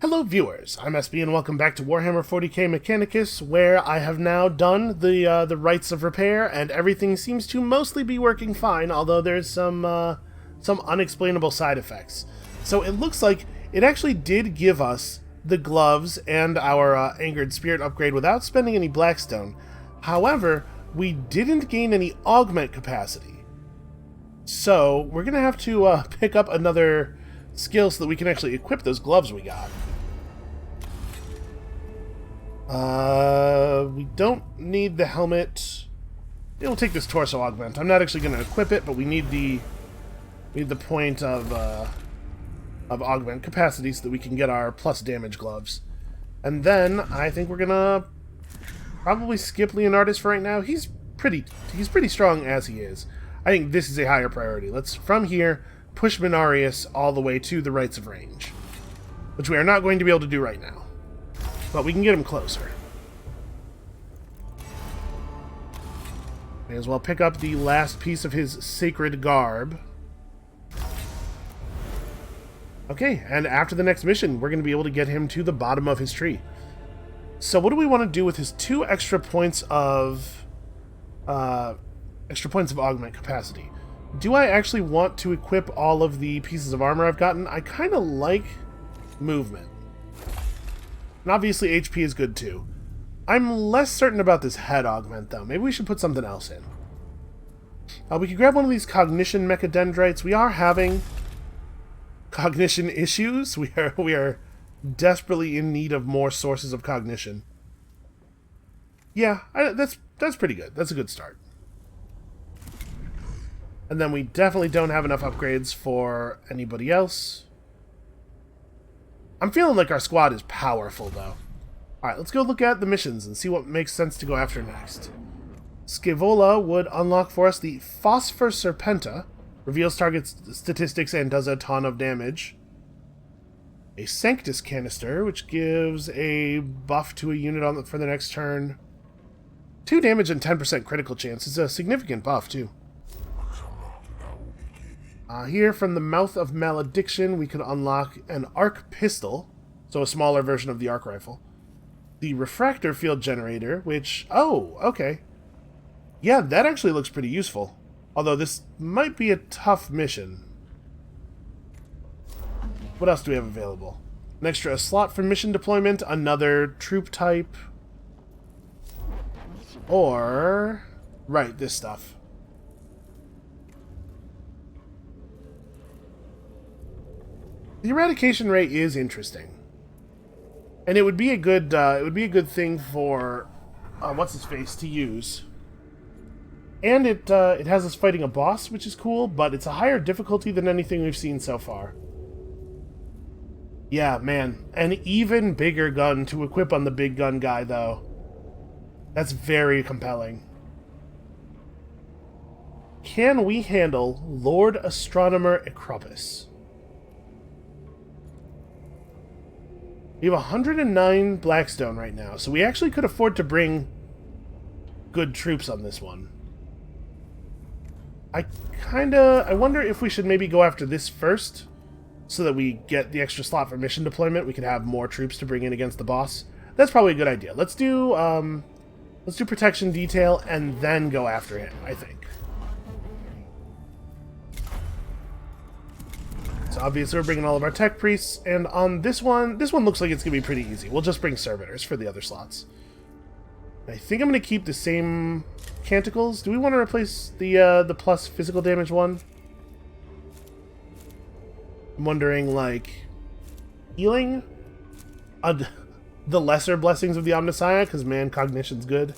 Hello viewers, I'm SB and welcome back to Warhammer 40k Mechanicus, where I have now done the rites of repair, and everything seems to mostly be working fine, although there's some unexplainable side effects. So it looks like it actually did give us the gloves and our Angered Spirit upgrade without spending any Blackstone. However, we didn't gain any augment capacity. So we're going to have to pick up another skill so that we can actually equip those gloves we got. We don't need the helmet. We'll take this torso augment. I'm not actually going to equip it, but we need the point of augment capacity so that we can get our plus damage gloves. And then I think we're gonna probably skip Leonardus for right now. He's pretty strong as he is. I think this is a higher priority. Let's from here push Minarius all the way to the rights of range, which we are not going to be able to do right now, but we can get him closer. May as well pick up the last piece of his sacred garb. Okay, and after the next mission, we're going to be able to get him to the bottom of his tree. So what do we want to do with his 2 extra points of augment capacity? Do I actually want to equip all of the pieces of armor I've gotten? I kind of like movement. And obviously HP is good too. I'm less certain about this head augment though. Maybe we should put something else in. We could grab one of these cognition mechadendrites. We are having cognition issues. We are desperately in need of more sources of cognition. Yeah, that's pretty good. That's a good start. And then we definitely don't have enough upgrades for anybody else. I'm feeling like our squad is powerful, though. Alright, let's go look at the missions and see what makes sense to go after next. Scaevola would unlock for us the Phosphor Serpenta. Reveals target statistics and does a ton of damage. A Sanctus Canister, which gives a buff to a unit for the next turn. 2 damage and 10% critical chance. It's a significant buff, too. Here, from the Mouth of Malediction, we could unlock an Arc Pistol, so a smaller version of the Arc Rifle. The Refractor Field Generator, which... oh, okay. Yeah, that actually looks pretty useful. Although this might be a tough mission. What else do we have available? An extra slot for mission deployment, another troop type. Or... right, this stuff. The eradication rate is interesting. And it would be a good thing for what's-his-face to use. And it has us fighting a boss, which is cool, but it's a higher difficulty than anything we've seen so far. Yeah, man. An even bigger gun to equip on the big gun guy, though. That's very compelling. Can we handle Lord Astronomer Ecropus? We have 109 Blackstone right now, so we actually could afford to bring good troops on this one. I wonder if we should maybe go after this first, so that we get the extra slot for mission deployment. We can have more troops to bring in against the boss. That's probably a good idea. Let's do protection detail and then go after him, I think. So obviously we're bringing all of our tech priests, and on this one looks like it's gonna be pretty easy. We'll just bring servitors for the other slots. I think I'm going to keep the same canticles. Do we want to replace the plus physical damage one? I'm wondering, like, healing? The lesser blessings of the Omnissiah, because, man, cognition's good.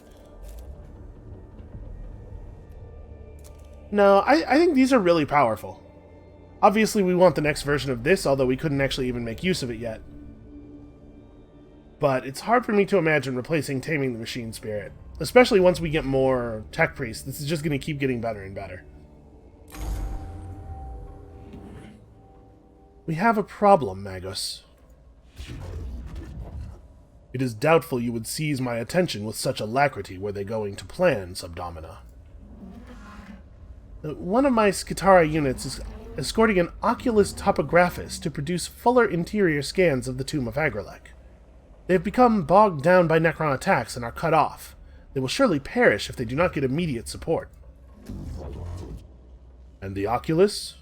No, I think these are really powerful. Obviously, we want the next version of this, although we couldn't actually even make use of it yet. But it's hard for me to imagine replacing Taming the Machine Spirit. Especially once we get more Tech Priests. This is just going to keep getting better and better. We have a problem, Magus. It is doubtful you would seize my attention with such alacrity were they going to plan, Subdomina. One of my Skitara units is escorting an Oculus Topographus to produce fuller interior scans of the tomb of Agrelek. They have become bogged down by Necron attacks and are cut off. They will surely perish if they do not get immediate support. And the Oculus?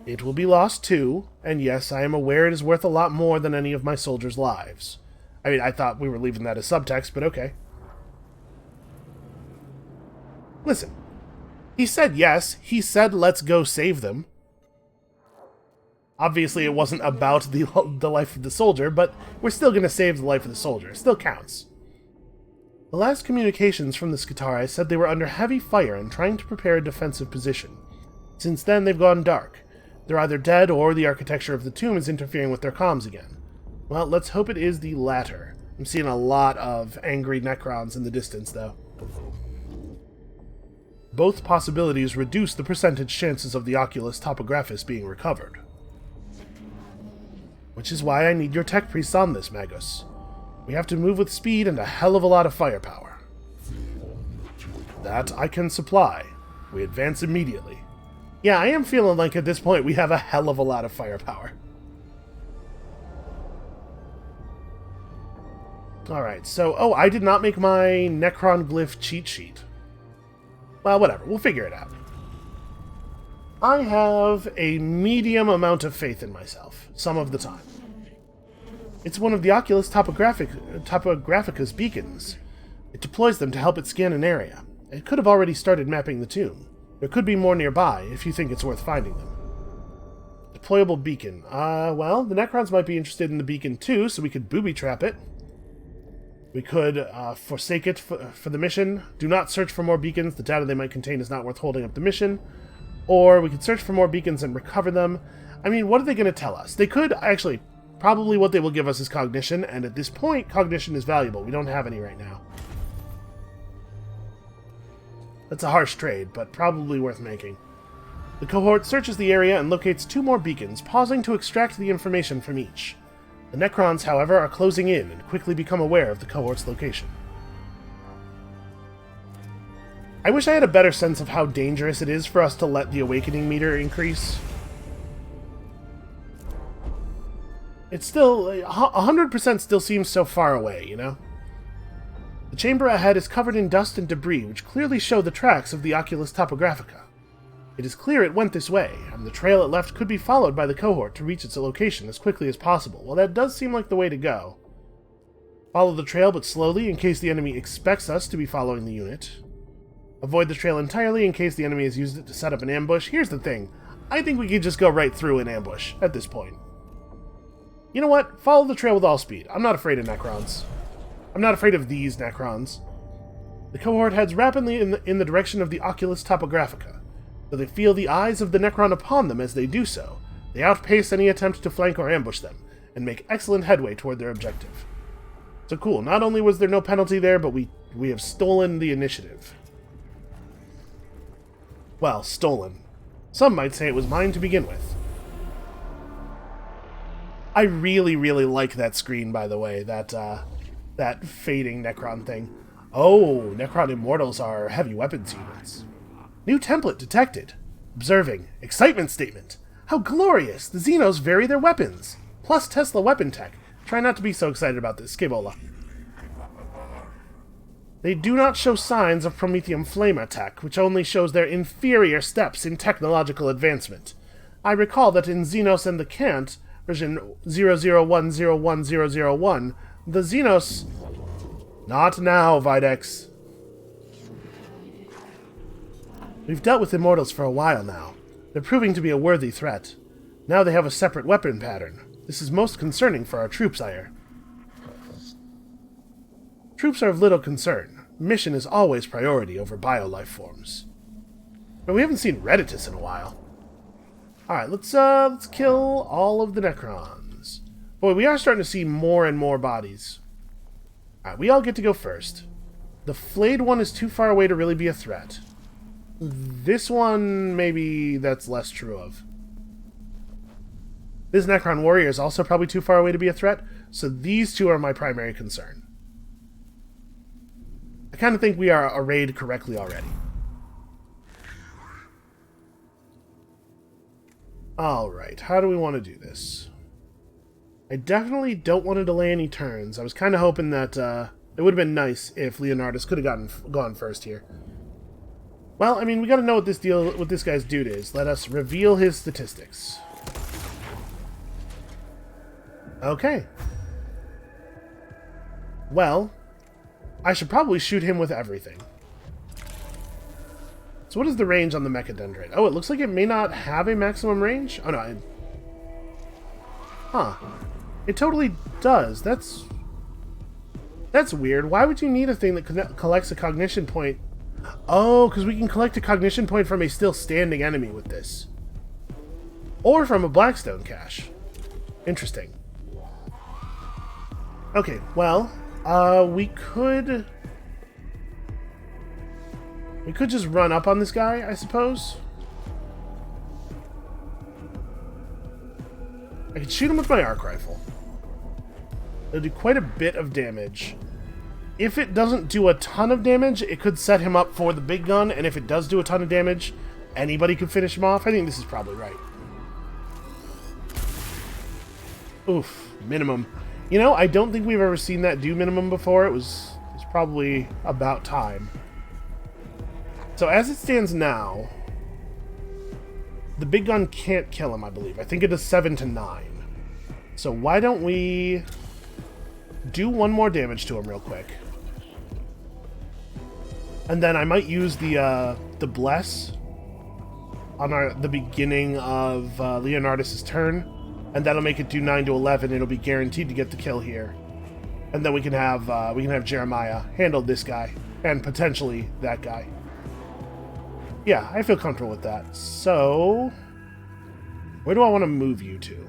It will be lost too, and yes, I am aware it is worth a lot more than any of my soldiers' lives. I mean, I thought we were leaving that as subtext, but okay. Listen, he said yes, he said let's go save them. Obviously, it wasn't about the life of the soldier, but we're still going to save the life of the soldier. It still counts. The last communications from the Skitarii said they were under heavy fire and trying to prepare a defensive position. Since then, they've gone dark. They're either dead or the architecture of the tomb is interfering with their comms again. Well, let's hope it is the latter. I'm seeing a lot of angry Necrons in the distance, though. Both possibilities reduce the percentage chances of the Oculus Topographus being recovered. Which is why I need your tech priests on this, Magus. We have to move with speed and a hell of a lot of firepower. That I can supply. We advance immediately. Yeah, I am feeling like at this point we have a hell of a lot of firepower. Alright, so... Oh, I did not make my Necron glyph cheat sheet. Well, whatever. We'll figure it out. I have a medium amount of faith in myself, some of the time. It's one of the Oculus Topographicus beacons. It deploys them to help it scan an area. It could have already started mapping the tomb. There could be more nearby, if you think it's worth finding them. Deployable beacon. Well, the Necrons might be interested in the beacon too, so we could booby-trap it. We could forsake it for the mission. Do not search for more beacons. The data they might contain is not worth holding up the mission. Or we could search for more beacons and recover them. I mean, what are they going to tell us? They could, actually, probably what they will give us is cognition, and at this point, cognition is valuable. We don't have any right now. That's a harsh trade, but probably worth making. The cohort searches the area and locates 2 more beacons, pausing to extract the information from each. The Necrons, however, are closing in and quickly become aware of the cohort's location. I wish I had a better sense of how dangerous it is for us to let the awakening meter increase. It's still... 100% still seems so far away, you know? The chamber ahead is covered in dust and debris, which clearly show the tracks of the Oculus Topographica. It is clear it went this way, and the trail it left could be followed by the cohort to reach its location as quickly as possible. Well, that does seem like the way to go. Follow the trail, but slowly, in case the enemy expects us to be following the unit. Avoid the trail entirely in case the enemy has used it to set up an ambush. Here's the thing. I think we could just go right through an ambush at this point. You know what? Follow the trail with all speed. I'm not afraid of Necrons. I'm not afraid of these Necrons. The cohort heads rapidly in the direction of the Oculus Topographica. Though they feel the eyes of the Necron upon them as they do so, they outpace any attempt to flank or ambush them, and make excellent headway toward their objective. So cool, not only was there no penalty there, but we have stolen the initiative. Well, stolen. Some might say it was mine to begin with. I really, really like that screen, by the way, that fading Necron thing. Oh, Necron Immortals are heavy weapons units. New template detected. Observing. Excitement statement. How glorious! The Xenos vary their weapons. Plus Tesla weapon tech. Try not to be so excited about this, Skibola. They do not show signs of Prometheum flame attack, which only shows their inferior steps in technological advancement. I recall that in Xenos and the Cant, version 00101001, the Xenos... Not now, Videx. We've dealt with Immortals for a while now. They're proving to be a worthy threat. Now they have a separate weapon pattern. This is most concerning for our troops, Ire. Troops are of little concern. Mission is always priority over bio-life forms. But we haven't seen Redditus in a while. Alright, let's kill all of the Necrons. Boy, we are starting to see more and more bodies. Alright, we all get to go first. The flayed one is too far away to really be a threat. This one, maybe that's less true of. This Necron warrior is also probably too far away to be a threat, so these two are my primary concern. I kind of think we are arrayed correctly already. Alright, how do we want to do this? I definitely don't want to delay any turns. I was kind of hoping that it would have been nice if Leonardus could have gone first here. Well, I mean, we got to know what this guy's dude is. Let us reveal his statistics. Okay. Well, I should probably shoot him with everything. So what is the range on the Mechadendrite? Oh, it looks like it may not have a maximum range. Oh, no. Huh. It totally does. That's weird. Why would you need a thing that collects a cognition point? Oh, because we can collect a cognition point from a still standing enemy with this. Or from a Blackstone cache. Interesting. Okay, well, we could just run up on this guy, I suppose. I could shoot him with my arc rifle. It'll do quite a bit of damage. If it doesn't do a ton of damage, it could set him up for the big gun, and if it does do a ton of damage, anybody could finish him off. I think this is probably right. Oof, minimum. You know, I don't think we've ever seen that do minimum before. It's probably about time. So as it stands now, the big gun can't kill him, I believe. I think it is 7 to 9. So why don't we do one more damage to him real quick. And then I might use the Bless on the beginning of Leonardus' turn. And that'll make it do 9 to 11. It'll be guaranteed to get the kill here. And then we can have Jeremiah handle this guy. And potentially that guy. Yeah, I feel comfortable with that. So, where do I want to move you to?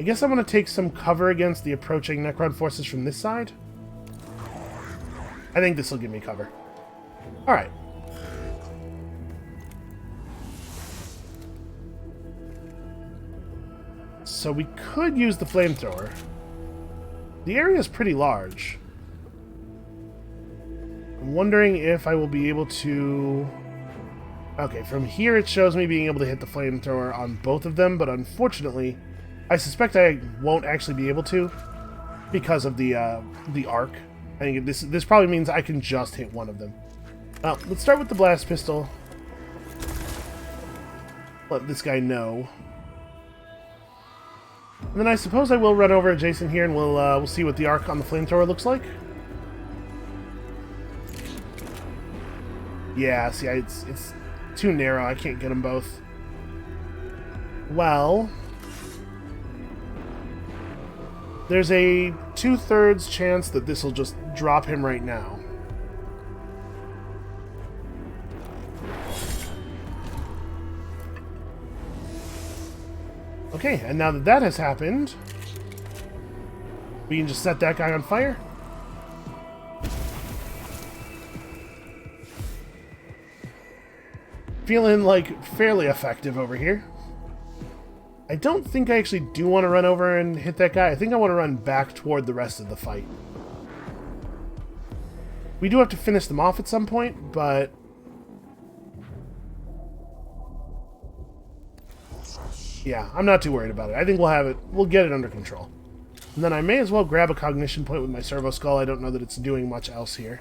I guess I want to take some cover against the approaching Necron forces from this side. I think this will give me cover. Alright. So we could use the flamethrower. The area is pretty large. I'm wondering if I will be able to... Okay, from here it shows me being able to hit the flamethrower on both of them, but unfortunately, I suspect I won't actually be able to because of the arc. I think this probably means I can just hit one of them. Let's start with the blast pistol. Let this guy know. And then I suppose I will run over adjacent here and we'll see what the arc on the flamethrower looks like. Yeah, see, it's too narrow. I can't get them both. Well, there's a 2/3 chance that this will just drop him right now. Okay, and now that that has happened, we can just set that guy on fire. Feeling like fairly effective over here. I don't think I actually do want to run over and hit that guy. I think I want to run back toward the rest of the fight. We do have to finish them off at some point, but... yeah, I'm not too worried about it. I think we'll get it under control. And then I may as well grab a cognition point with my servo-skull. I don't know that it's doing much else here.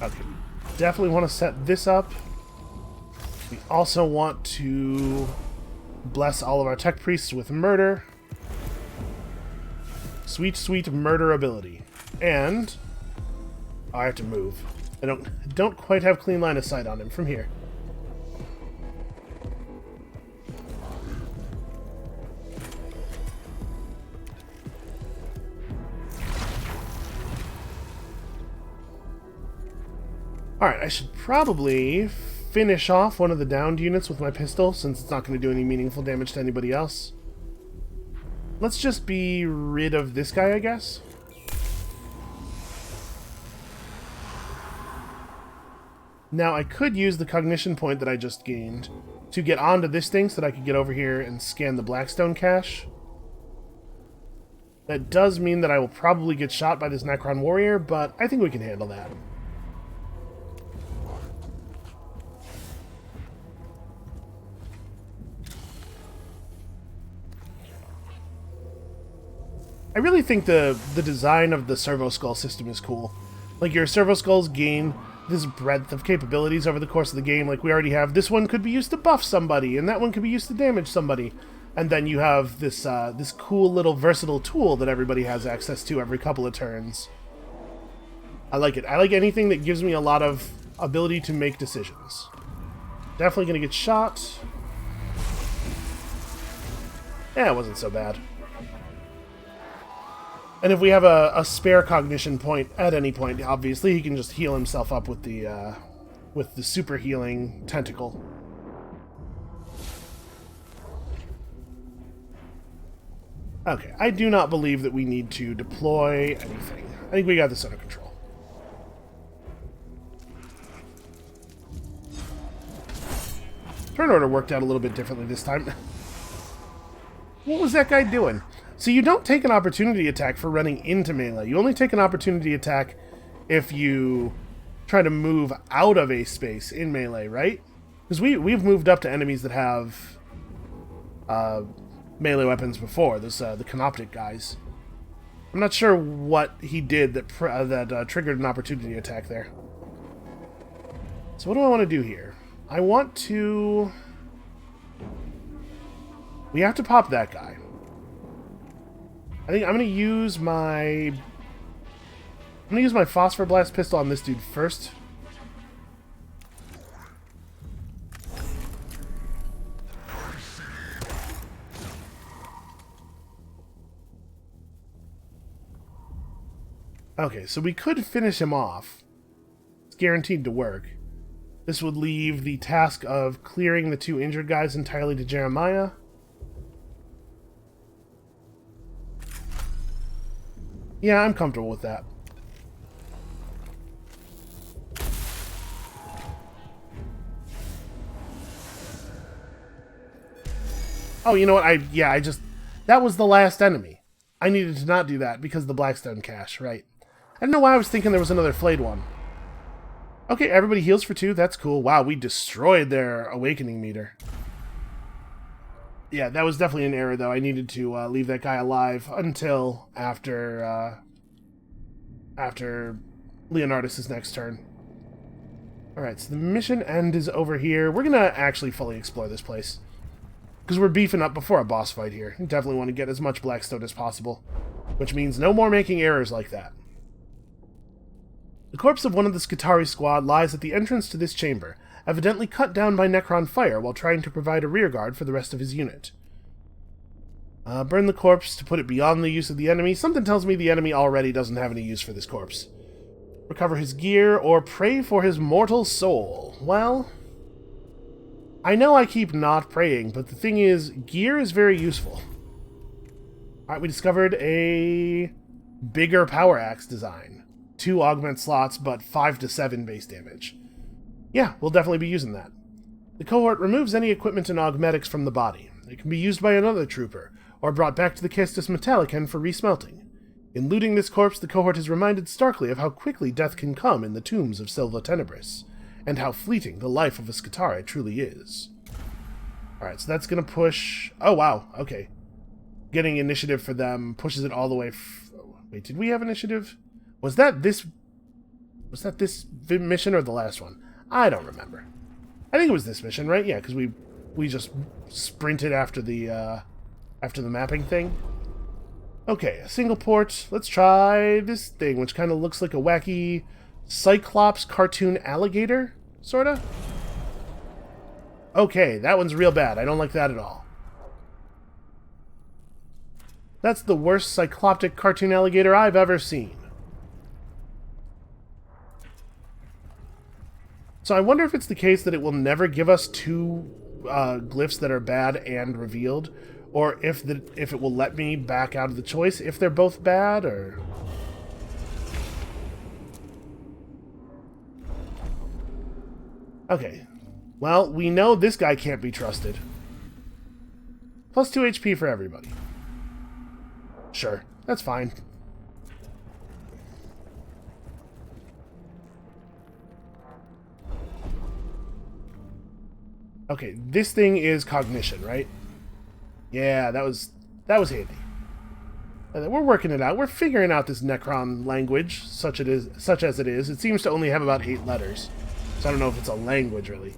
Okay, definitely want to set this up. We also want to bless all of our tech priests with murder. Sweet, sweet murder ability. And I have to move. I don't quite have clean line of sight on him from here. Alright, I should probably finish off one of the downed units with my pistol, since it's not going to do any meaningful damage to anybody else. Let's just be rid of this guy, I guess. Now, I could use the cognition point that I just gained to get onto this thing so that I could get over here and scan the Blackstone cache. That does mean that I will probably get shot by this Necron warrior, but I think we can handle that. I really think the design of the servo-skull system is cool. Like, your servo-skulls gain this breadth of capabilities over the course of the game. Like, we already have this one could be used to buff somebody, and that one could be used to damage somebody. And then you have this this cool little versatile tool that everybody has access to every couple of turns. I like it. I like anything that gives me a lot of ability to make decisions. Definitely going to get shot. Yeah, it wasn't so bad. And if we have a spare cognition point at any point, obviously, he can just heal himself up with the super healing tentacle. Okay, I do not believe that we need to deploy anything. I think we got this under control. Turn order worked out a little bit differently this time. What was that guy doing? So you don't take an opportunity attack for running into melee. You only take an opportunity attack if you try to move out of a space in melee, right? Because we've moved up to enemies that have melee weapons before. Those the canoptic guys. I'm not sure what he did that triggered an opportunity attack there. So what do I want to do here? I want to... We have to pop that guy. I think I'm going to use my Phosphor Blast pistol on this dude first. Okay, so we could finish him off. It's guaranteed to work. This would leave the task of clearing the two injured guys entirely to Jeremiah. Yeah, I'm comfortable with that. Oh, you know what? That was the last enemy. I needed to not do that because of the Blackstone cache, right? I don't know why I was thinking there was another flayed one. Okay, everybody heals for 2. That's cool. Wow, we destroyed their awakening meter. Yeah, that was definitely an error, though. I needed to leave that guy alive until after Leonardus' next turn. Alright, so the mission end is over here. We're going to actually fully explore this place. Because we're beefing up before a boss fight here. You definitely want to get as much Blackstone as possible. Which means no more making errors like that. The corpse of one of the Skitari squad lies at the entrance to this chamber, evidently cut down by Necron fire while trying to provide a rearguard for the rest of his unit. Burn the corpse to put it beyond the use of the enemy. Something tells me the enemy already doesn't have any use for this corpse. Recover his gear, or pray for his mortal soul. Well, I know I keep not praying, but the thing is, gear is very useful. Alright, we discovered a bigger power axe design. 2 augment slots, but 5 to 7 base damage. Yeah, we'll definitely be using that. The cohort removes any equipment and augmetics from the body. It can be used by another trooper, or brought back to the Castus Metallicon for resmelting. In looting this corpse, the cohort is reminded starkly of how quickly death can come in the tombs of Silva Tenebris, and how fleeting the life of a Skitari truly is. Alright, so that's going to push... Oh, wow, okay. Getting initiative for them pushes it all the way... Wait, did we have initiative? Was that this mission or the last one? I don't remember. I think it was this mission, right? Yeah, because we just sprinted after the mapping thing. Okay, a single port. Let's try this thing, which kind of looks like a wacky Cyclops cartoon alligator, sorta. Okay, that one's real bad. I don't like that at all. That's the worst cycloptic cartoon alligator I've ever seen. So I wonder if it's the case that it will never give us 2 glyphs that are bad and revealed, or if it will let me back out of the choice if they're both bad, or... Okay. Well, we know this guy can't be trusted. Plus 2 HP for everybody. Sure. That's fine. Okay, this thing is cognition, right? Yeah, that was handy. We're working it out. We're figuring out this Necron language, such as it is. It seems to only have about 8 letters. So I don't know if it's a language, really.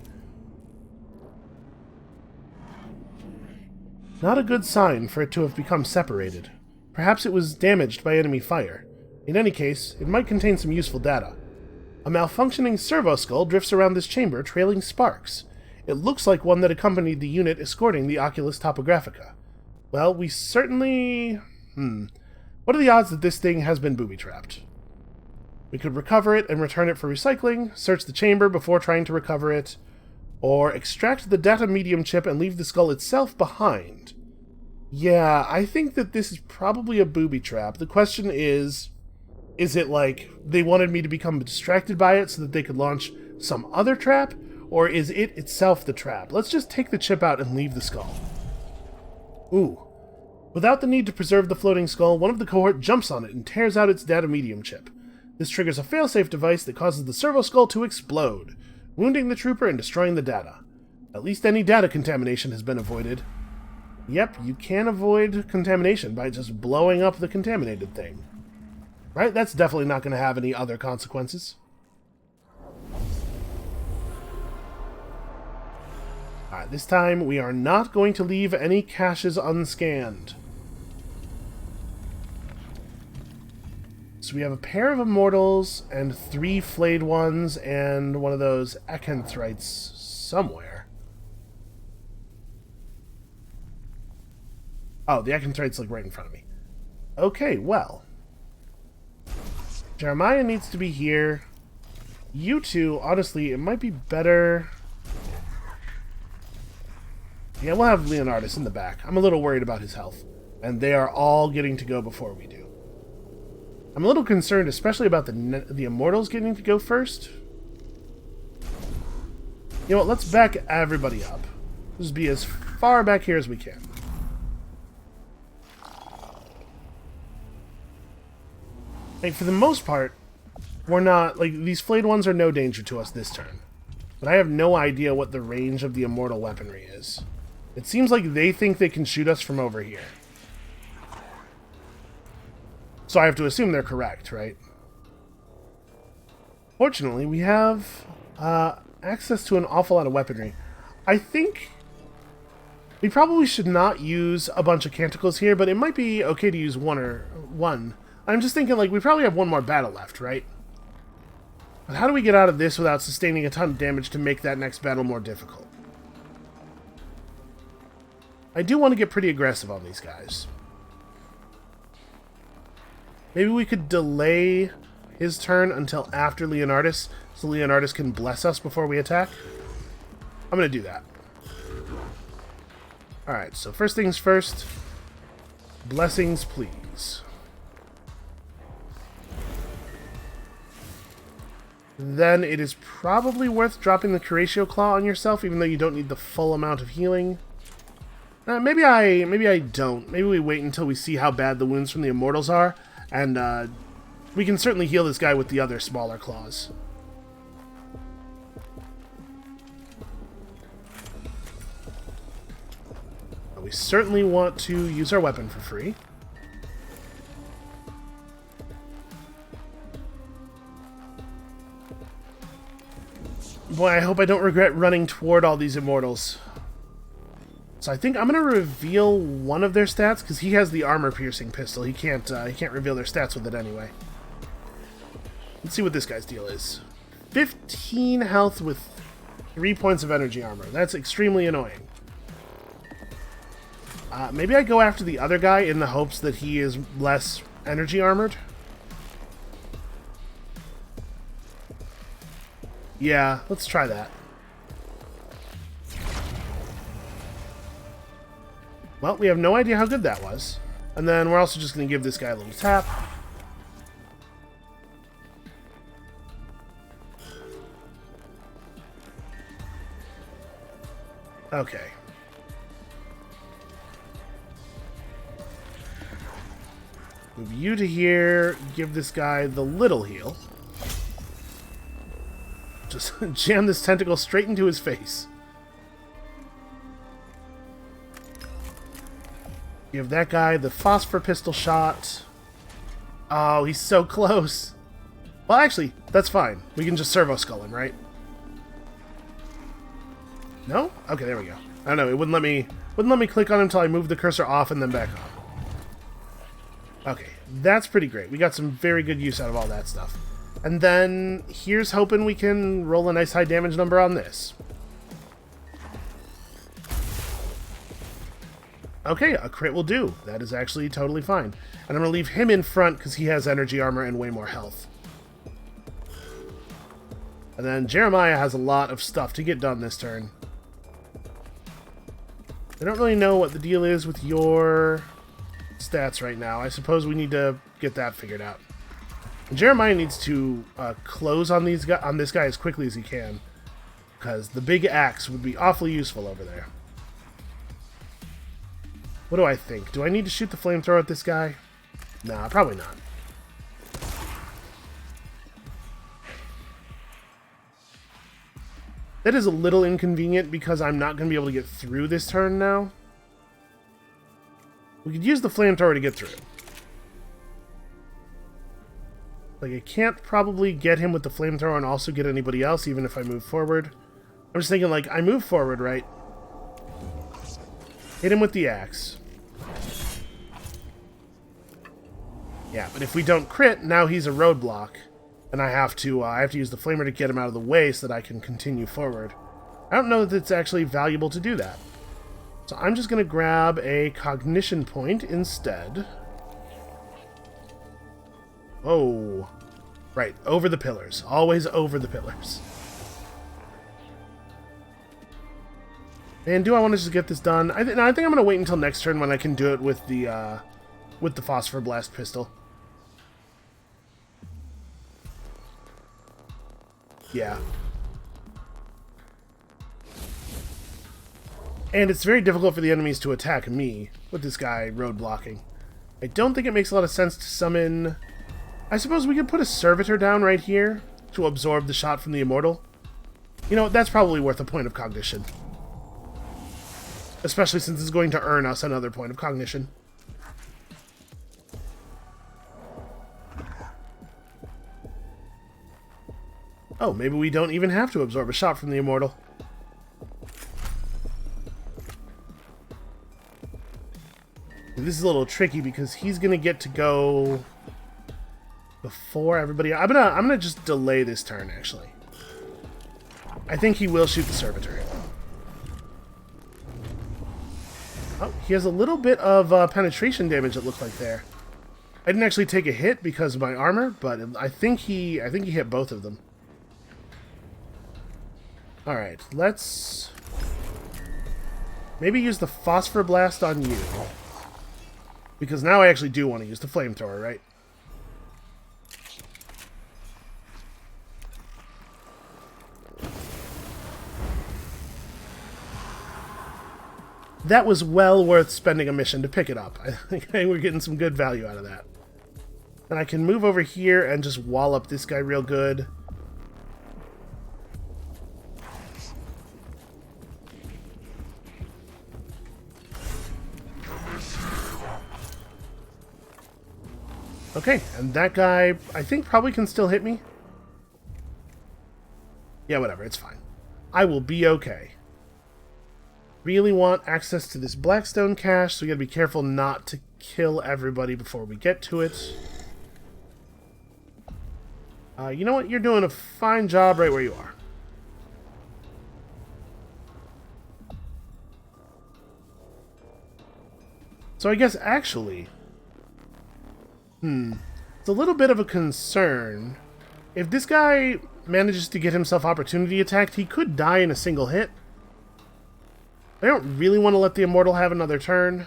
Not a good sign for it to have become separated. Perhaps it was damaged by enemy fire. In any case, it might contain some useful data. A malfunctioning servo-skull drifts around this chamber, trailing sparks. It looks like one that accompanied the unit escorting the Oculus Topographica. Well, we certainly... What are the odds that this thing has been booby-trapped? We could recover it and return it for recycling, search the chamber before trying to recover it, or extract the data medium chip and leave the skull itself behind. Yeah, I think that this is probably a booby trap. The question is it like they wanted me to become distracted by it so that they could launch some other trap? Or is it itself the trap? Let's just take the chip out and leave the skull. Ooh. Without the need to preserve the floating skull, one of the cohort jumps on it and tears out its data medium chip. This triggers a failsafe device that causes the servo-skull to explode, wounding the trooper and destroying the data. At least any data contamination has been avoided. Yep, you can avoid contamination by just blowing up the contaminated thing. Right? That's definitely not going to have any other consequences. Alright, this time we are not going to leave any caches unscanned. So we have a pair of immortals and 3 flayed ones and one of those acanthrites somewhere. Oh, the acanthrites like right in front of me. Okay, well. Jeremiah needs to be here. You two, honestly, it might be better... Yeah, we'll have Leonardus in the back. I'm a little worried about his health. And they are all getting to go before we do. I'm a little concerned, especially about the Immortals getting to go first. You know what, let's back everybody up. Let's be as far back here as we can. Like, for the most part, we're not... Like, these flayed ones are no danger to us this turn. But I have no idea what the range of the Immortal weaponry is. It seems like they think they can shoot us from over here. So I have to assume they're correct, right? Fortunately, we have access to an awful lot of weaponry. I think we probably should not use a bunch of canticles here, but it might be okay to use one. I'm just thinking, like, we probably have one more battle left, right? But how do we get out of this without sustaining a ton of damage to make that next battle more difficult? I do want to get pretty aggressive on these guys. Maybe we could delay his turn until after Leonardus, so Leonardus can bless us before we attack. I'm going to do that. Alright, so first things first. Blessings, please. Then it is probably worth dropping the Curatio Claw on yourself, even though you don't need the full amount of healing. Maybe I don't. Maybe we wait until we see how bad the wounds from the Immortals are, and we can certainly heal this guy with the other smaller claws. We certainly want to use our weapon for free. Boy, I hope I don't regret running toward all these Immortals. So I think I'm going to reveal one of their stats, because he has the armor-piercing pistol. He can't reveal their stats with it anyway. Let's see what this guy's deal is. 15 health with 3 points of energy armor. That's extremely annoying. Maybe I go after the other guy in the hopes that he is less energy armored. Yeah, let's try that. Well, we have no idea how good that was. And then we're also just going to give this guy a little tap. Okay. Move you to here. Give this guy the little heal. Just jam this tentacle straight into his face. Give that guy the phosphor pistol shot. Oh, he's so close. Well, actually, that's fine. We can just servo-skull him, right? No? Okay, there we go. I don't know. It wouldn't let me click on him until I moved the cursor off and then back on. Okay, that's pretty great. We got some very good use out of all that stuff. And then here's hoping we can roll a nice high damage number on this. Okay, a crit will do. That is actually totally fine. And I'm going to leave him in front because he has energy armor and way more health. And then Jeremiah has a lot of stuff to get done this turn. I don't really know what the deal is with your stats right now. I suppose we need to get that figured out. Jeremiah needs to close on this guy as quickly as he can, because the big axe would be awfully useful over there. What do I think? Do I need to shoot the flamethrower at this guy? Nah, probably not. That is a little inconvenient because I'm not going to be able to get through this turn now. We could use the flamethrower to get through. Like, I can't probably get him with the flamethrower and also get anybody else, even if I move forward. I'm just thinking, like, I move forward, right? Hit him with the axe. Yeah, but if we don't crit, now he's a roadblock. And I have to use the flamer to get him out of the way so that I can continue forward. I don't know that it's actually valuable to do that. So I'm just going to grab a cognition point instead. Oh, right, over the pillars. Always over the pillars. And do I want to just get this done? I think I'm going to wait until next turn when I can do it with the phosphor blast pistol. Yeah. And it's very difficult for the enemies to attack me with this guy road blocking. I don't think it makes a lot of sense to summon... I suppose we could put a servitor down right here to absorb the shot from the immortal. You know, that's probably worth a point of cognition. Especially since it's going to earn us another point of cognition. Oh, maybe we don't even have to absorb a shot from the immortal. This is a little tricky because he's gonna get to go before everybody. I'm gonna just delay this turn, actually. I think he will shoot the servitor. Oh, he has a little bit of penetration damage, it looked like there. I didn't actually take a hit because of my armor, but I think he hit both of them. Alright, let's maybe use the phosphor blast on you. Because now I actually do want to use the flamethrower, right? That was well worth spending a mission to pick it up. I think we're getting some good value out of that. And I can move over here and just wall up this guy real good. Okay, and that guy, I think, probably can still hit me. Yeah, whatever, it's fine. I will be okay. Really want access to this Blackstone cache, so we gotta be careful not to kill everybody before we get to it. You know what? You're doing a fine job right where you are. So I guess, actually... It's a little bit of a concern. If this guy manages to get himself opportunity attacked, he could die in a single hit. I don't really want to let the Immortal have another turn.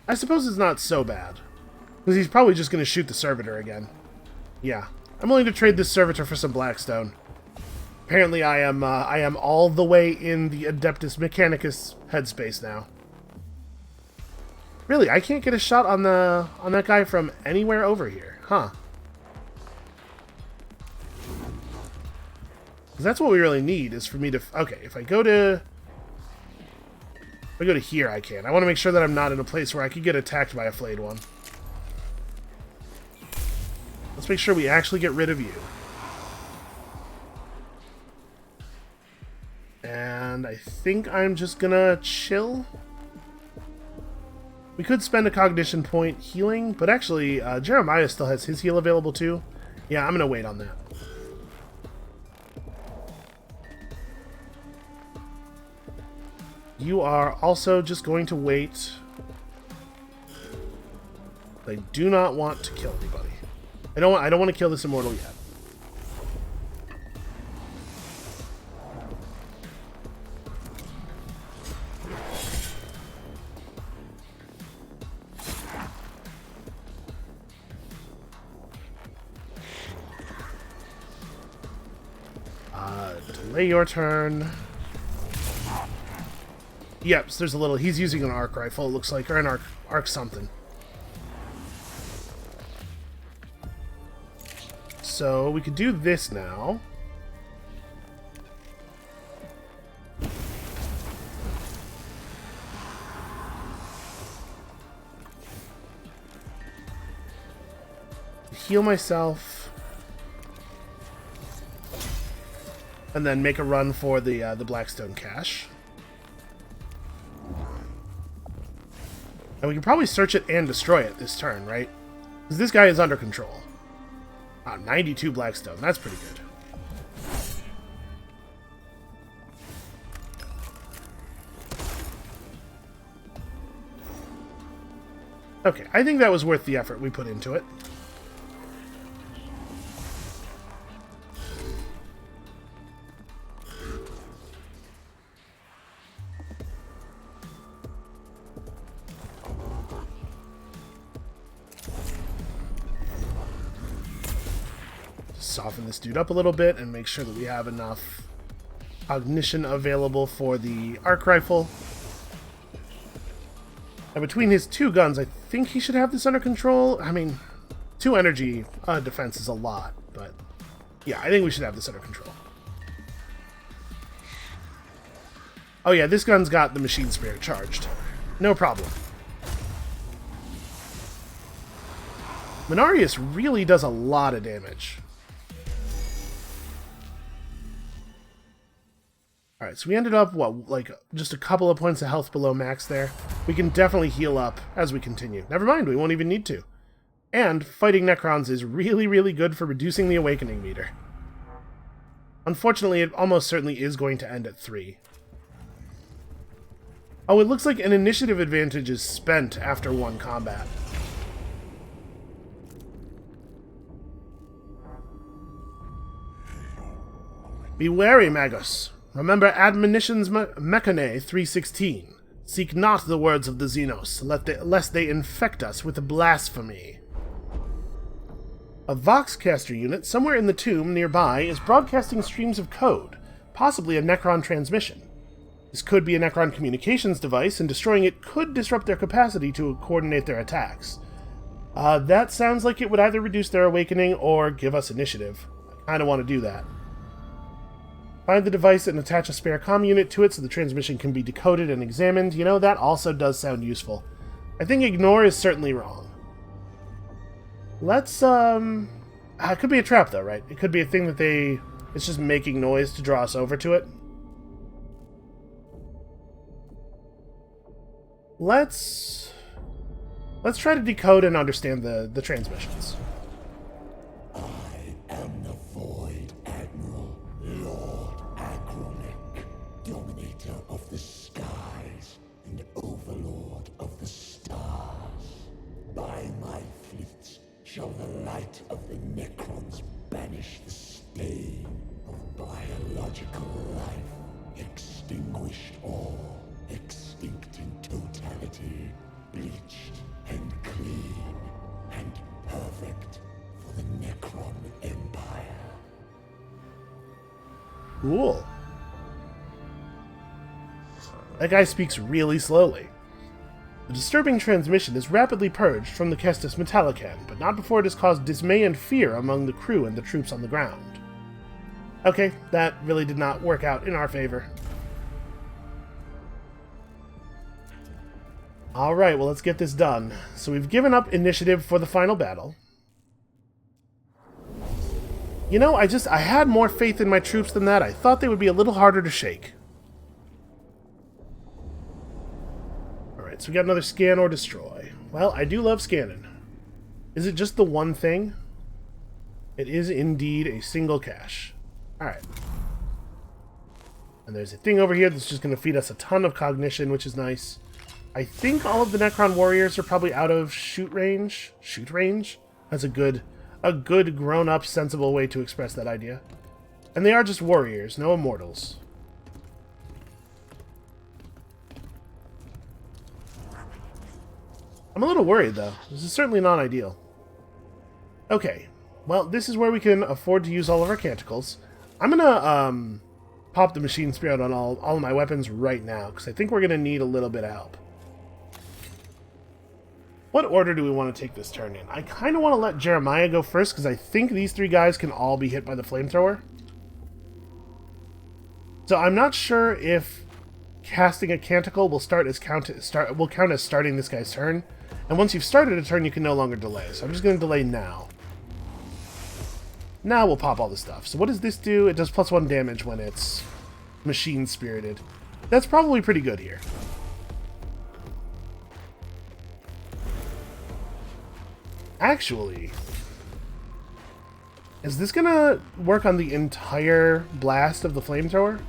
I suppose it's not so bad. Because he's probably just going to shoot the Servitor again. Yeah. I'm willing to trade this Servitor for some Blackstone. Apparently I am all the way in the Adeptus Mechanicus headspace now. Really, I can't get a shot on that guy from anywhere over here, huh? Because that's what we really need, is for me to... Okay, if I go to here, I can. I want to make sure that I'm not in a place where I could get attacked by a flayed one. Let's make sure we actually get rid of you. And I think I'm just gonna chill. We could spend a cognition point healing, but actually, Jeremiah still has his heal available too. Yeah, I'm gonna wait on that. You are also just going to wait. I do not want to kill anybody. I don't want to kill this immortal yet. Delay your turn. Yep, so there's a little... He's using an arc rifle, it looks like, or an arc something. So we could do this now. Heal myself. And then make a run for the Blackstone cache. And we can probably search it and destroy it this turn, right? Because this guy is under control. 92 Blackstone. That's pretty good. Okay, I think that was worth the effort we put into it. Soften this dude up a little bit and make sure that we have enough cognition available for the arc rifle. And between his two guns, I think he should have this under control. I mean, 2 energy defense is a lot, but yeah, I think we should have this under control. Oh yeah, this gun's got the machine spirit charged. No problem. Minarius really does a lot of damage. Alright, so we ended up, what, like, just a couple of points of health below max there. We can definitely heal up as we continue. Never mind, we won't even need to. And fighting Necrons is really, really good for reducing the awakening meter. Unfortunately, it almost certainly is going to end at 3. Oh, it looks like an initiative advantage is spent after 1 combat. Be wary, Magus. Remember Admonitions Mechane 3:16. Seek not the words of the Xenos, lest they infect us with blasphemy. A Voxcaster unit somewhere in the tomb nearby is broadcasting streams of code, possibly a Necron transmission. This could be a Necron communications device, and destroying it could disrupt their capacity to coordinate their attacks. That sounds like it would either reduce their awakening or give us initiative. I kinda want to do that. Find the device and attach a spare comm unit to it so the transmission can be decoded and examined. You know, that also does sound useful. I think ignore is certainly wrong. Let's, it could be a trap though, right? It could be a thing that it's just making noise to draw us over to it. Let's try to decode and understand the transmissions. Shall the light of the Necrons banish the stain of biological life, extinguished all, extinct in totality, bleached and clean, and perfect for the Necron Empire. Cool. That guy speaks really slowly. The disturbing transmission is rapidly purged from the Adeptus Mechanicus, but not before it has caused dismay and fear among the crew and the troops on the ground. Okay, that really did not work out in our favor. Alright, well, let's get this done. So we've given up initiative for the final battle. You know, I had more faith in my troops than that. I thought they would be a little harder to shake. Alright, so we got another scan or destroy. Well, I do love scanning. Is it just the one thing? It is indeed a single cache. Alright. And there's a thing over here that's just going to feed us a ton of cognition, which is nice. I think all of the Necron warriors are probably out of shoot range. Shoot range? That's a good grown-up, sensible way to express that idea. And they are just warriors, no immortals. I'm a little worried, though. This is certainly not ideal. Okay. Well, this is where we can afford to use all of our canticles. I'm gonna, pop the machine spear out on all of my weapons right now, because I think we're gonna need a little bit of help. What order do we want to take this turn in? I kind of want to let Jeremiah go first, because I think these three guys can all be hit by the flamethrower. So I'm not sure if casting a canticle will count as starting this guy's turn. And once you've started a turn, you can no longer delay. So I'm just going to delay now. Now we'll pop all the stuff. So what does this do? It does +1 damage when it's machine spirited. That's probably pretty good here. Actually, is this gonna work on the entire blast of the flamethrower?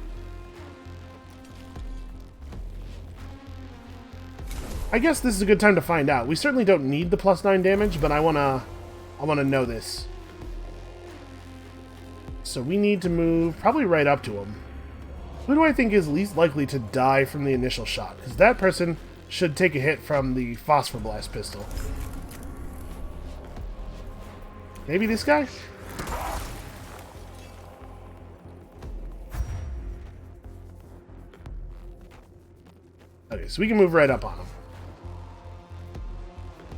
I guess this is a good time to find out. We certainly don't need the +9 damage, but I wanna know this. So we need to move probably right up to him. Who do I think is least likely to die from the initial shot? Because that person should take a hit from the phosphor blast pistol. Maybe this guy? Okay, so we can move right up on him.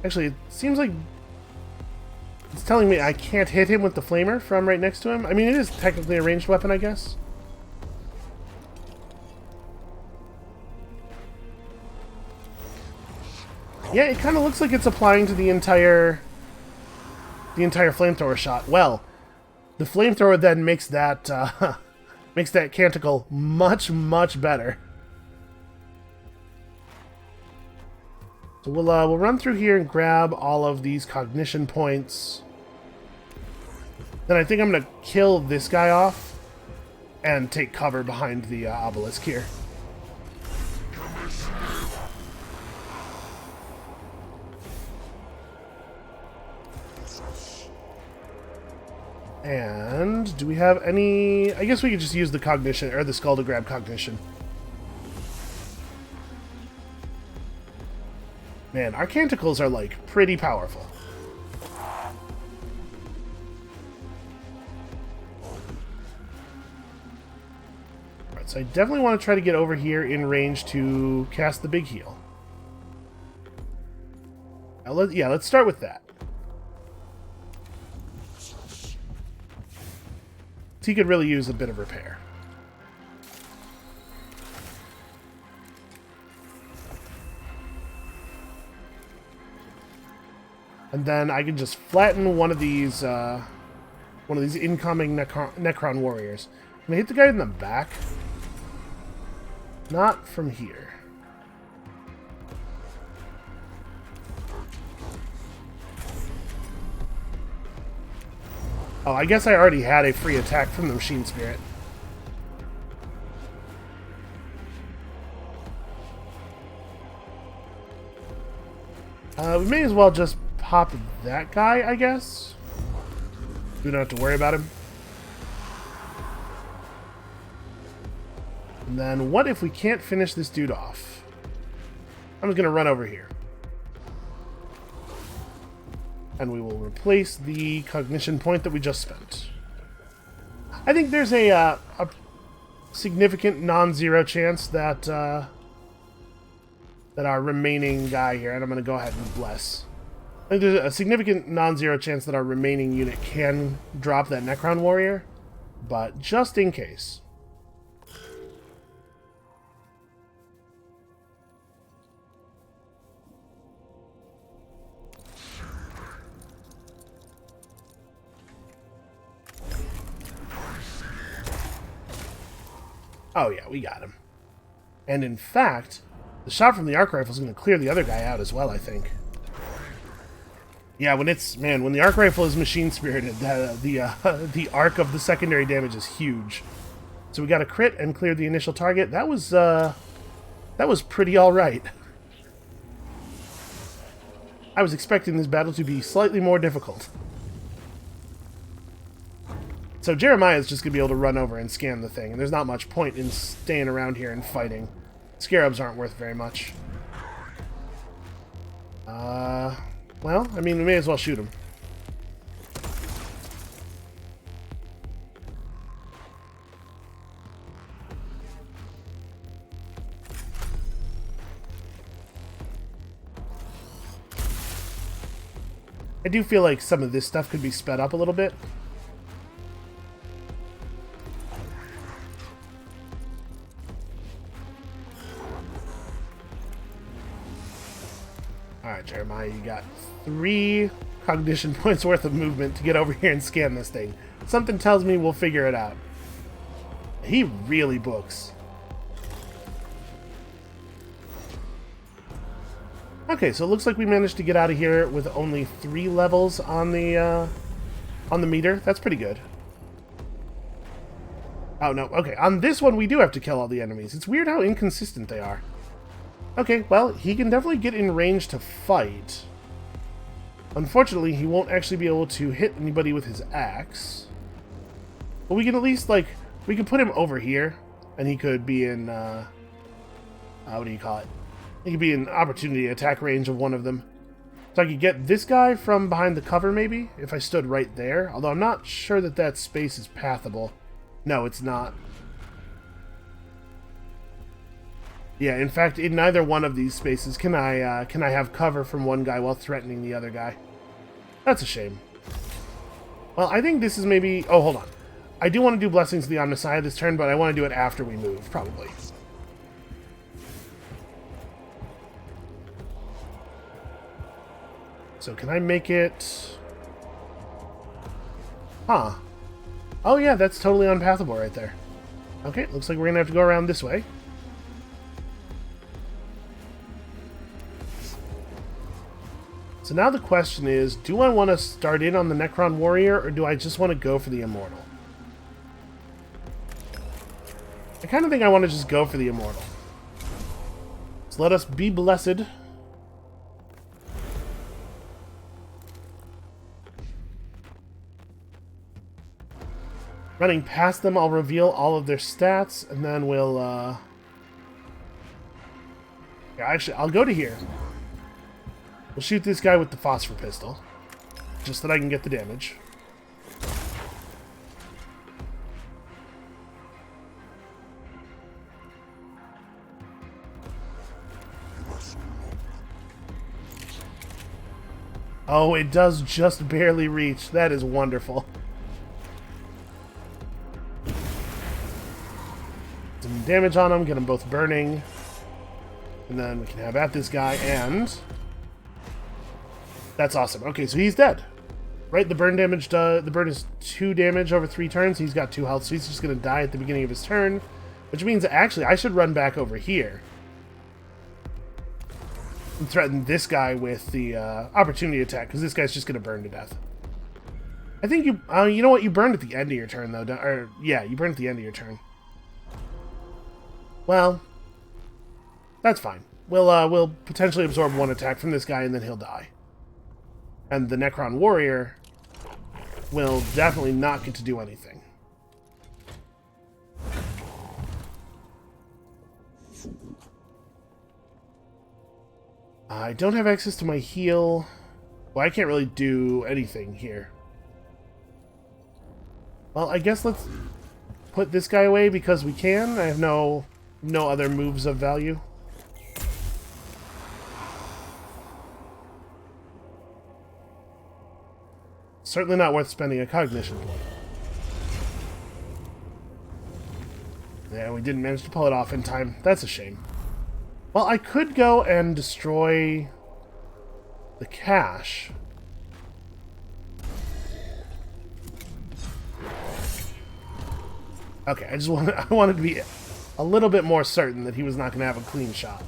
Actually, it seems like it's telling me I can't hit him with the flamer from right next to him. I mean, it is technically a ranged weapon, I guess. Yeah, it kind of looks like it's applying to the entire flamethrower shot. Well, the flamethrower then makes that makes that canticle much, much better. So we'll run through here and grab all of these cognition points. Then I think I'm gonna kill this guy off and take cover behind the obelisk here. And do we have any... I guess we could just use the cognition, or the skull to grab cognition. Man, our canticles are, like, pretty powerful. Alright, so I definitely want to try to get over here in range to cast the big heal. Now, let's start with that. He could really use a bit of repair. And then I can just flatten one of these incoming Necron warriors. Can I hit the guy in the back? Not from here. Oh, I guess I already had a free attack from the Machine Spirit. We may as well just pop that guy, I guess. We don't have to worry about him. And then what if we can't finish this dude off? I'm just going to run over here. And we will replace the cognition point that we just spent. I think there's a significant non-zero chance that that our remaining guy here, and I'm going to go ahead and bless. I think there's a significant non-zero chance that our remaining unit can drop that Necron warrior, but just in case. Oh yeah, we got him. And in fact, the shot from the arc rifle is going to clear the other guy out as well, I think. Yeah, when the arc rifle is machine spirited, the arc of the secondary damage is huge. So we got a crit and cleared the initial target. That was pretty all right. I was expecting this battle to be slightly more difficult. So Jeremiah is just going to be able to run over and scan the thing, and there's not much point in staying around here and fighting. Scarabs aren't worth very much. Well, I mean, we may as well shoot him. I do feel like some of this stuff could be sped up a little bit. Alright, Jeremiah, you got 3 cognition points worth of movement to get over here and scan this thing. Something tells me we'll figure it out. He really books. Okay, so it looks like we managed to get out of here with only 3 levels on the meter. That's pretty good. Oh, no. Okay, on this one we do have to kill all the enemies. It's weird how inconsistent they are. Okay, well, he can definitely get in range to fight. Unfortunately, he won't actually be able to hit anybody with his axe. But we can at least, like, we can put him over here, and he could be in, what do you call it? He could be in opportunity attack range of one of them. So I could get this guy from behind the cover, maybe, if I stood right there. Although I'm not sure that that space is pathable. No, it's not. Yeah, in fact, in neither one of these spaces can I have cover from one guy while threatening the other guy. That's a shame. Well, I think this is maybe... Oh, hold on. I do want to do Blessings of the Omnissiah this turn, but I want to do it after we move, probably. So can I make it... Huh. Oh yeah, that's totally unpathable right there. Okay, looks like we're going to have to go around this way. So now the question is, do I want to start in on the Necron Warrior, or do I just want to go for the Immortal? I kind of think I want to just go for the Immortal. So let us be blessed. Running past them, I'll reveal all of their stats, and then we'll, Yeah, actually, I'll go to here. We'll shoot this guy with the phosphor pistol, just that I can get the damage. Oh, it does just barely reach. That is wonderful. Some damage on them, get them both burning. And then we can have at this guy, and... That's awesome. Okay, so he's dead. Right? The burn damage, the burn is 2 damage over 3 turns. He's got 2 health, so he's just going to die at the beginning of his turn. Which means, that actually, I should run back over here. And threaten this guy with the opportunity attack, because this guy's just going to burn to death. I think you... you know what? You burned at the end of your turn, though. Or, yeah, you burned at the end of your turn. Well, that's fine. We'll potentially absorb 1 attack from this guy, and then he'll die. And the Necron Warrior will definitely not get to do anything. I don't have access to my heal. Well, I can't really do anything here. Well, I guess let's put this guy away because we can. I have no other moves of value. certainly not worth spending a cognition point. Yeah, we didn't manage to pull it off in time. That's a shame. Well, I could go and destroy the cache. Okay, I wanted to be a little bit more certain that he was not going to have a clean shot.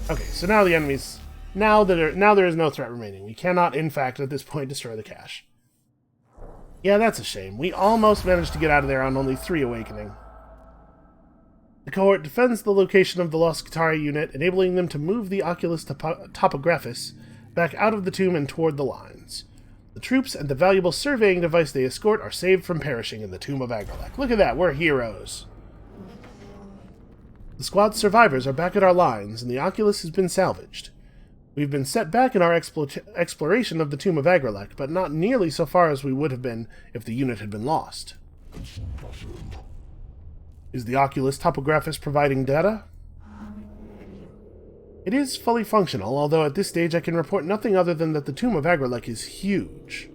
Okay, so now the enemies... Now there is no threat remaining. We cannot, in fact, at this point, destroy the cache. Yeah, that's a shame. We almost managed to get out of there on only 3 awakening. The cohort defends the location of the Lost Katari unit, enabling them to move the Oculus Topographus back out of the tomb and toward the lines. The troops and the valuable surveying device they escort are saved from perishing in the Tomb of Agrelek. Look at that, we're heroes. The squad's survivors are back at our lines, and the Oculus has been salvaged. We've been set back in our exploration of the Tomb of Agrelek, but not nearly so far as we would have been if the unit had been lost. Is the Oculus Topographus providing data? It is fully functional, although at this stage I can report nothing other than that the Tomb of Agrelek is huge.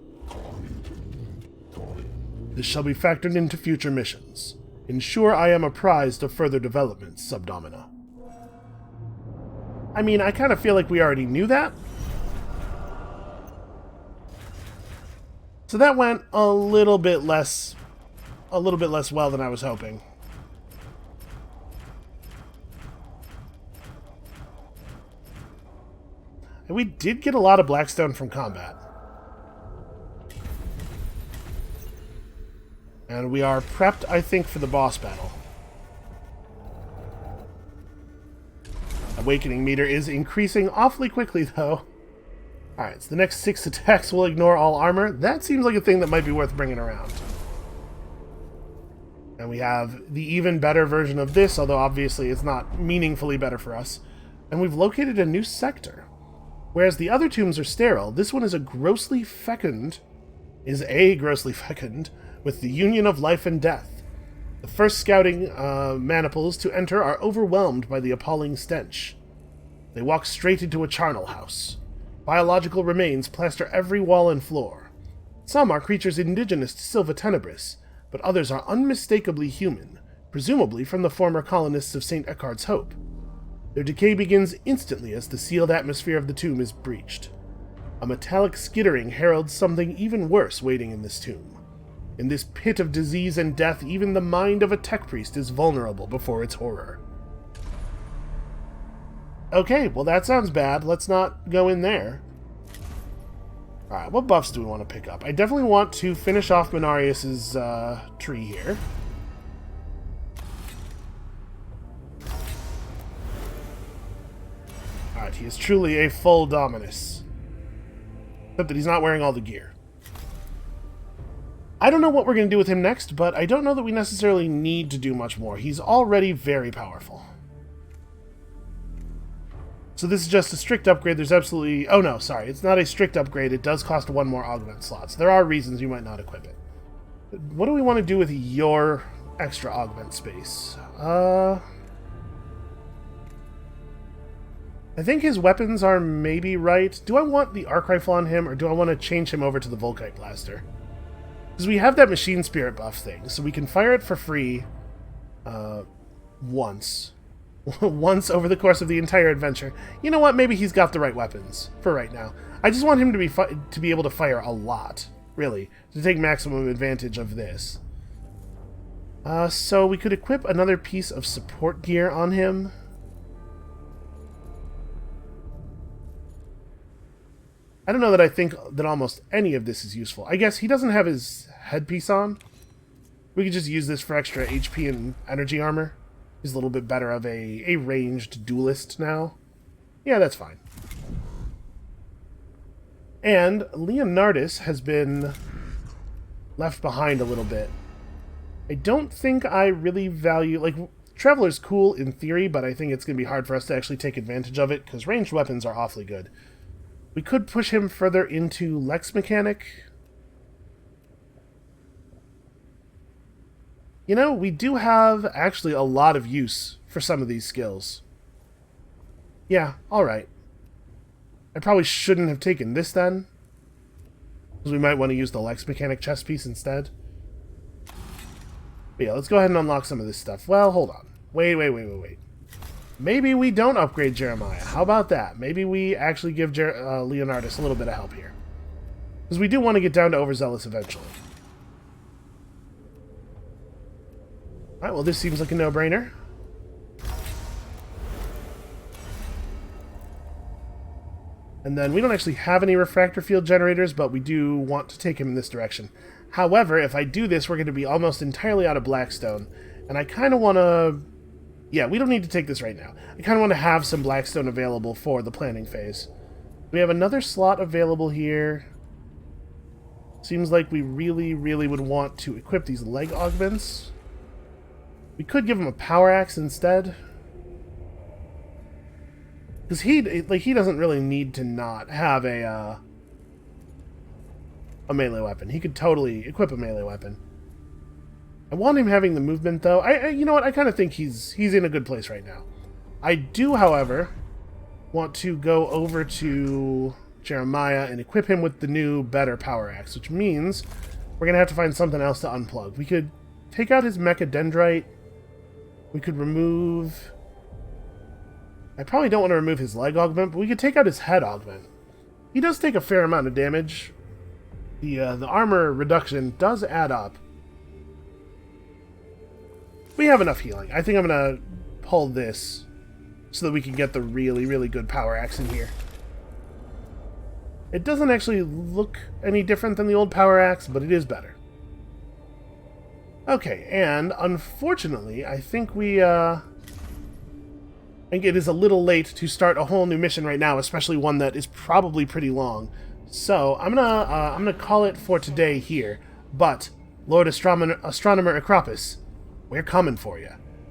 This shall be factored into future missions. Ensure I am apprised of further developments, Subdomina. I mean, I kind of feel like we already knew that. So that went a little bit less well than I was hoping. And we did get a lot of Blackstone from combat. And we are prepped, I think, for the boss battle. Awakening meter is increasing awfully quickly, though. Alright, so the next 6 attacks will ignore all armor. That seems like a thing that might be worth bringing around. And we have the even better version of this, although obviously it's not meaningfully better for us. And we've located a new sector. Whereas the other tombs are sterile, this one is grossly fecund, with the union of life and death. The first scouting maniples to enter are overwhelmed by the appalling stench. They walk straight into a charnel house. Biological remains plaster every wall and floor. Some are creatures indigenous to Silva Tenebris, but others are unmistakably human, presumably from the former colonists of St. Eckhard's Hope. Their decay begins instantly as the sealed atmosphere of the tomb is breached. A metallic skittering heralds something even worse waiting in this tomb. In this pit of disease and death, even the mind of a tech priest is vulnerable before its horror. Okay, well that sounds bad. Let's not go in there. Alright, what buffs do we want to pick up? I definitely want to finish off Minarius's tree here. Alright, he is truly a full Dominus. Except that he's not wearing all the gear. I don't know what we're going to do with him next, but I don't know that we necessarily need to do much more. He's already very powerful. So this is just a strict upgrade. There's absolutely... Oh no, sorry. It's not a strict upgrade. It does cost 1 more augment slot. So there are reasons you might not equip it. What do we want to do with your extra augment space? I think his weapons are maybe right. Do I want the arc rifle on him, or do I want to change him over to the Volkite blaster? Because we have that machine spirit buff thing, so we can fire it for free once. Once over the course of the entire adventure. You know what? Maybe he's got the right weapons for right now. I just want him to be able to fire a lot, really, to take maximum advantage of this. So we could equip another piece of support gear on him. I don't know that I think that almost any of this is useful. I guess he doesn't have his headpiece on. We could just use this for extra HP and energy armor. He's a little bit better of a ranged duelist now. Yeah, that's fine. And Leonardus has been left behind a little bit. I don't think I really value... Like, Traveler's cool in theory, but I think it's going to be hard for us to actually take advantage of it, because ranged weapons are awfully good. We could push him further into Lex Mechanic. You know, we do have actually a lot of use for some of these skills. Yeah, alright. I probably shouldn't have taken this then. Because we might want to use the Lex Mechanic chest piece instead. But yeah, let's go ahead and unlock some of this stuff. Well, hold on. Wait. Maybe we don't upgrade Jeremiah. How about that? Maybe we actually give Leonardus a little bit of help here. Because we do want to get down to Overzealous eventually. Alright, well this seems like a no-brainer. And then we don't actually have any refractor field generators, but we do want to take him in this direction. However, if I do this, we're going to be almost entirely out of Blackstone. And I kind of want to... Yeah, we don't need to take this right now. I kind of want to have some Blackstone available for the planning phase. We have another slot available here. Seems like we really would want to equip these leg augments. We could give him a power axe instead. Because he doesn't really need to not have a melee weapon. He could totally equip a melee weapon. I want him having the movement, though. You know what? I kind of think he's in a good place right now. I do, however, want to go over to Jeremiah and equip him with the new, better power axe, which means we're going to have to find something else to unplug. We could take out his Mecha Dendrite. We could remove... I probably don't want to remove his leg augment, but we could take out his head augment. He does take a fair amount of damage. The armor reduction does add up. We have enough healing. I think I'm going to pull this so that we can get the really good power axe in here. It doesn't actually look any different than the old power axe, but it is better. Okay, and unfortunately, I think I think it is a little late to start a whole new mission right now, especially one that is probably pretty long. So I'm gonna call it for today here. But Lord Astronomer Acropis, we're coming for you.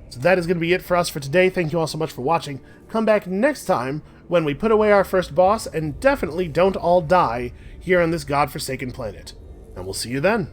So that is going to be it for us for today. Thank you all so much for watching. Come back next time when we put away our first boss, and definitely don't all die here on this godforsaken planet. And we'll see you then.